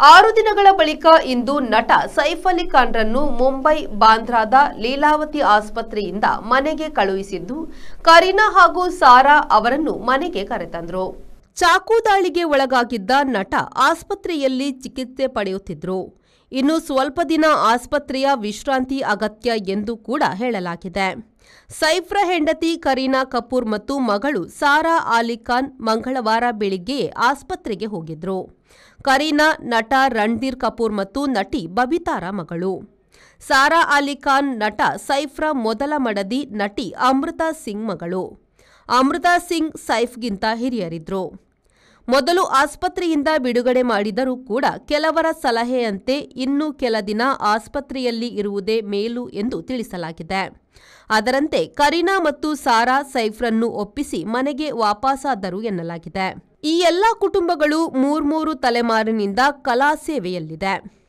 6 ದಿನಗಳ ಬಳಿಕ ಇಂದು ನಟ ಸೈಫ್ ಅಲಿ ಖಾನ್ರನ್ನು ಮುಂಬೈ ಬಾಂದ್ರಾದ ಲೀಲಾವತಿ ಆಸ್ಪತ್ರೆಯಿಂದ ಮನೆಗೆ ಕಳುಹಿಸಿದ್ದು, ಕರೀನಾ ಹಾಗೂ ಸಾರಾ ಅವರನ್ನು ಮನೆಗೆ ಕರೆತಂದರು. ಚಾಕು ದಾಳಿಗೆ ಒಳಗಾಗಿದ್ದ ನಟ ಆಸ್ಪತ್ರೆಯಲ್ಲಿ ಚಿಕಿತ್ಸೆ ಪಡೆಯುತ್ತಿದ್ದರು. ಇನ್ನು ಸ್ವಲ್ಪ ದಿನ ಆಸ್ಪತ್ರೆಯ ವಿಶ್ರಾಂತಿ ಅಗತ್ಯ ಎಂದು ಕೂಡ ಹೇಳಲಾಗಿದೆ. ಸೈಫ್ರ ಹೆಂಡತಿ ಕರೀನಾ ಕಪೂರ್ ಮತ್ತು ಮಗಳು ಸಾರಾ ಅಲಿ ಖಾನ್ ಮಂಗಳವಾರ ಬೆಳಿಗ್ಗೆ ಆಸ್ಪತ್ರೆಗೆ ಹೋಗಿದ್ರು. ಕರೀನಾ ನಟ ರಣಧೀರ್ ಕಪೂರ್ ಮತ್ತು ನಟಿ ಬಬಿತಾರ ಮಗಳು. ಸಾರಾ ಅಲಿ ಖಾನ್ ನಟ ಸೈಫ್ರ ಮೊದಲ ಮಡದಿ ನಟಿ ಅಮೃತಾ ಸಿಂಗ್ ಮಗಳು. ಅಮೃತಾ ಸಿಂಗ್ ಸೈಫ್ಗಿಂತ ಹಿರಿಯರಿದ್ರು. ಮೊದಲು ಆಸ್ಪತ್ರೆಯಿಂದ ಬಿಡುಗಡೆ ಮಾಡಿದರೂ ಕೂಡ ಕೆಲವರ ಸಲಹೆಯಂತೆ ಇನ್ನೂ ಕೆಲ ದಿನ ಆಸ್ಪತ್ರೆಯಲ್ಲಿ ಇರುವುದೇ ಮೇಲು ಎಂದು ತಿಳಿಸಲಾಗಿದೆ. ಅದರಂತೆ ಕರೀನಾ ಮತ್ತು ಸಾರಾ ಸೈಫ್ರನ್ನು ಒಪ್ಪಿಸಿ ಮನೆಗೆ ವಾಪಸಾದರು ಎನ್ನಲಾಗಿದೆ. ಈ ಎಲ್ಲಾ ಕುಟುಂಬಗಳು ಮೂರ್ಮೂರು ತಲೆಮಾರಿನಿಂದ ಕಲಾ ಸೇವೆಯಲ್ಲಿದೆ.